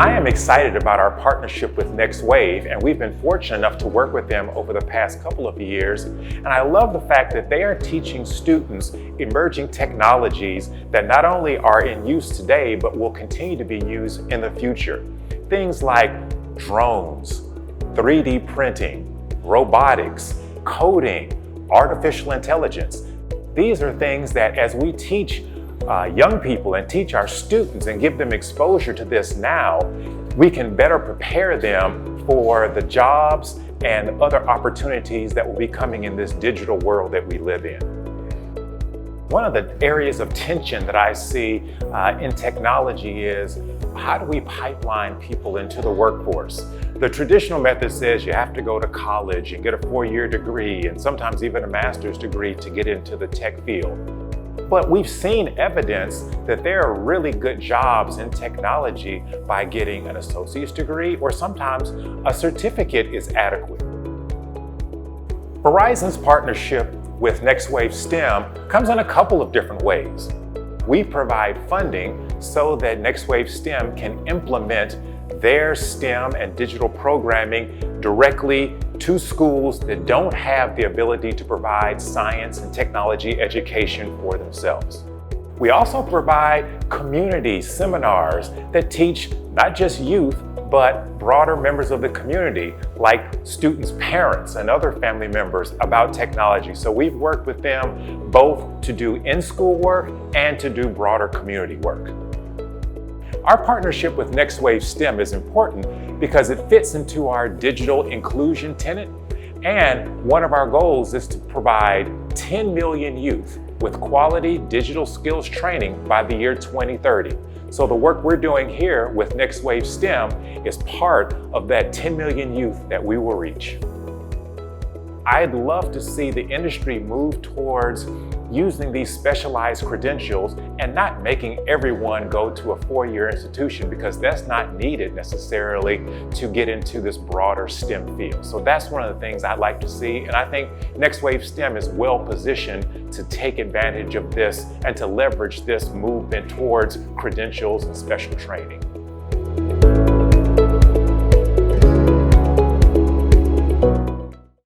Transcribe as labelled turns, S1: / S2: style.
S1: I am excited about our partnership with NextWave, and we've been fortunate enough to work with them over the past couple of years. And I love the fact that they are teaching students emerging technologies that not only are in use today, but will continue to be used in the future. Things like drones, 3D printing, robotics, coding, artificial intelligence. These are things that as we teach young people and teach our students and give them exposure to this now, we can better prepare them for the jobs and other opportunities that will be coming in this digital world that we live in. One of the areas of tension that I see in technology is how do we pipeline people into the workforce? The traditional method says you have to go to college and get a 4-year degree and sometimes even a master's degree to get into the tech field. But we've seen evidence that there are really good jobs in technology by getting an associate's degree, or sometimes a certificate is adequate. Verizon's partnership with NextWaveSTEM comes in a couple of different ways. We provide funding so that NextWaveSTEM can implement their STEM and digital programming directly to schools that don't have the ability to provide science and technology education for themselves. We also provide community seminars that teach not just youth, but broader members of the community, like students' parents and other family members, about technology. So we've worked with them both to do in-school work and to do broader community work. Our partnership with NextWaveSTEM is important because it fits into our digital inclusion tenet, and one of our goals is to provide 10 million youth with quality digital skills training by the year 2030. So the work we're doing here with NextWaveSTEM is part of that 10 million youth that we will reach. I'd love to see the industry move towards using these specialized credentials and not making everyone go to a 4-year institution, because that's not needed necessarily to get into this broader STEM field. So that's one of the things I'd like to see, and I think NextWaveSTEM is well positioned to take advantage of this and to leverage this movement towards credentials and special training.